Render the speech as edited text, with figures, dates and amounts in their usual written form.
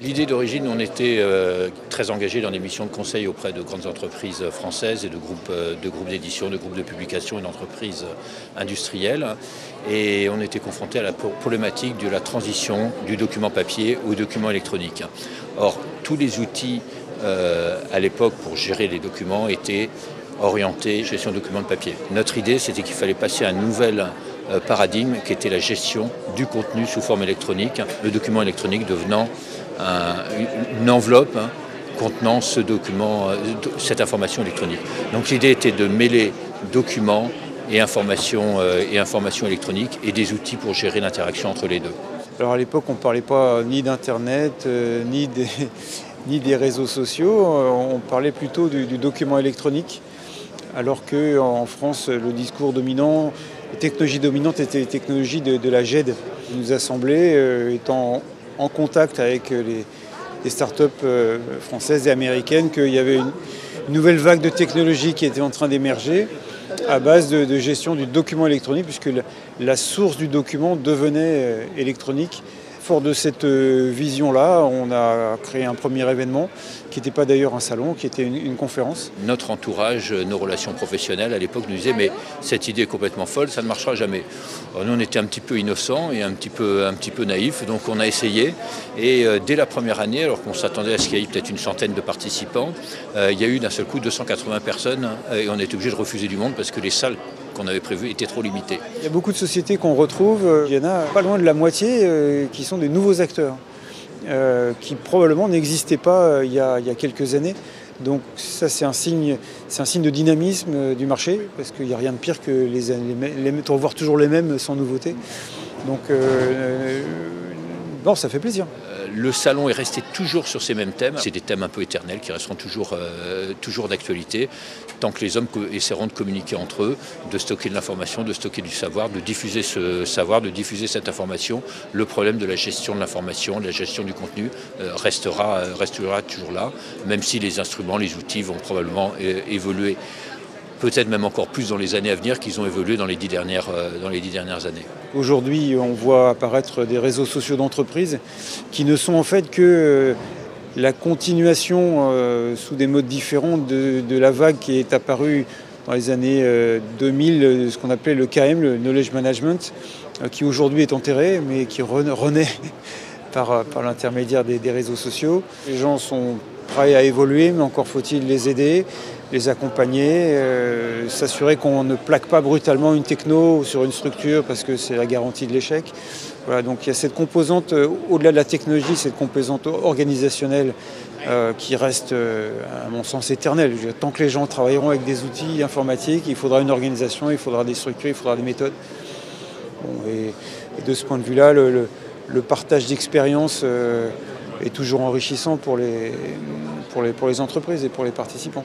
L'idée d'origine, on était très engagés dans des missions de conseil auprès de grandes entreprises françaises et de groupes d'édition, de groupes de publication et d'entreprises industrielles. Et on était confrontés à la problématique de la transition du document papier au document électronique. Or, tous les outils à l'époque pour gérer les documents étaient orientés gestion de documents de papier. Notre idée, c'était qu'il fallait passer à un nouvel paradigme qui était la gestion du contenu sous forme électronique, le document électronique devenant une enveloppe contenant ce document, cette information électronique. Donc l'idée était de mêler documents et informations électroniques et des outils pour gérer l'interaction entre les deux. Alors à l'époque, on ne parlait pas ni d'Internet, ni des réseaux sociaux, on parlait plutôt du document électronique, alors qu'en France, le discours dominant, les technologies dominantes étaient les technologies de la GED. Il nous a semblé, étant en contact avec les startups françaises et américaines, qu'il y avait une nouvelle vague de technologies qui était en train d'émerger à base de gestion du document électronique, puisque la source du document devenait électronique. Fort de cette vision-là, on a créé un premier événement, qui n'était pas d'ailleurs un salon, qui était une conférence. Notre entourage, nos relations professionnelles à l'époque nous disaient « mais cette idée est complètement folle, ça ne marchera jamais ». Nous on était un petit peu innocents et un petit peu naïfs, donc on a essayé. Et dès la première année, alors qu'on s'attendait à ce qu'il y ait peut-être une centaine de participants, il y a eu d'un seul coup 280 personnes et on était obligé de refuser du monde parce que les salles qu'on avait prévues étaient trop limitées. Il y a beaucoup de sociétés qu'on retrouve, il y en a pas loin de la moitié qui sont des nouveaux acteurs, qui probablement n'existaient pas il y a quelques années. Donc ça c'est un signe de dynamisme du marché, parce qu'il n'y a rien de pire que de revoir toujours les mêmes sans nouveauté. Donc bon, ça fait plaisir. Le salon est resté toujours sur ces mêmes thèmes. C'est des thèmes un peu éternels qui resteront toujours d'actualité, tant que les hommes essaieront de communiquer entre eux, de stocker de l'information, de stocker du savoir, de diffuser ce savoir, de diffuser cette information. Le problème de la gestion de l'information, de la gestion du contenu restera toujours là, même si les instruments, les outils vont probablement évoluer. Peut-être même encore plus dans les années à venir qu'ils ont évolué dans les 10 dernières années. Aujourd'hui, on voit apparaître des réseaux sociaux d'entreprise qui ne sont en fait que la continuation sous des modes différents de la vague qui est apparue dans les années 2000, ce qu'on appelait le KM, le Knowledge Management, qui aujourd'hui est enterré, mais qui renaît par l'intermédiaire des réseaux sociaux. Les gens sont prêts à évoluer, mais encore faut-il les aider, les accompagner, s'assurer qu'on ne plaque pas brutalement une techno sur une structure parce que c'est la garantie de l'échec. Voilà, donc il y a cette composante, au-delà de la technologie, cette composante organisationnelle qui reste, à mon sens, éternelle. Tant que les gens travailleront avec des outils informatiques, il faudra une organisation, il faudra des structures, il faudra des méthodes. Bon, et de ce point de vue-là, le partage d'expérience est toujours enrichissant pour les entreprises et pour les participants.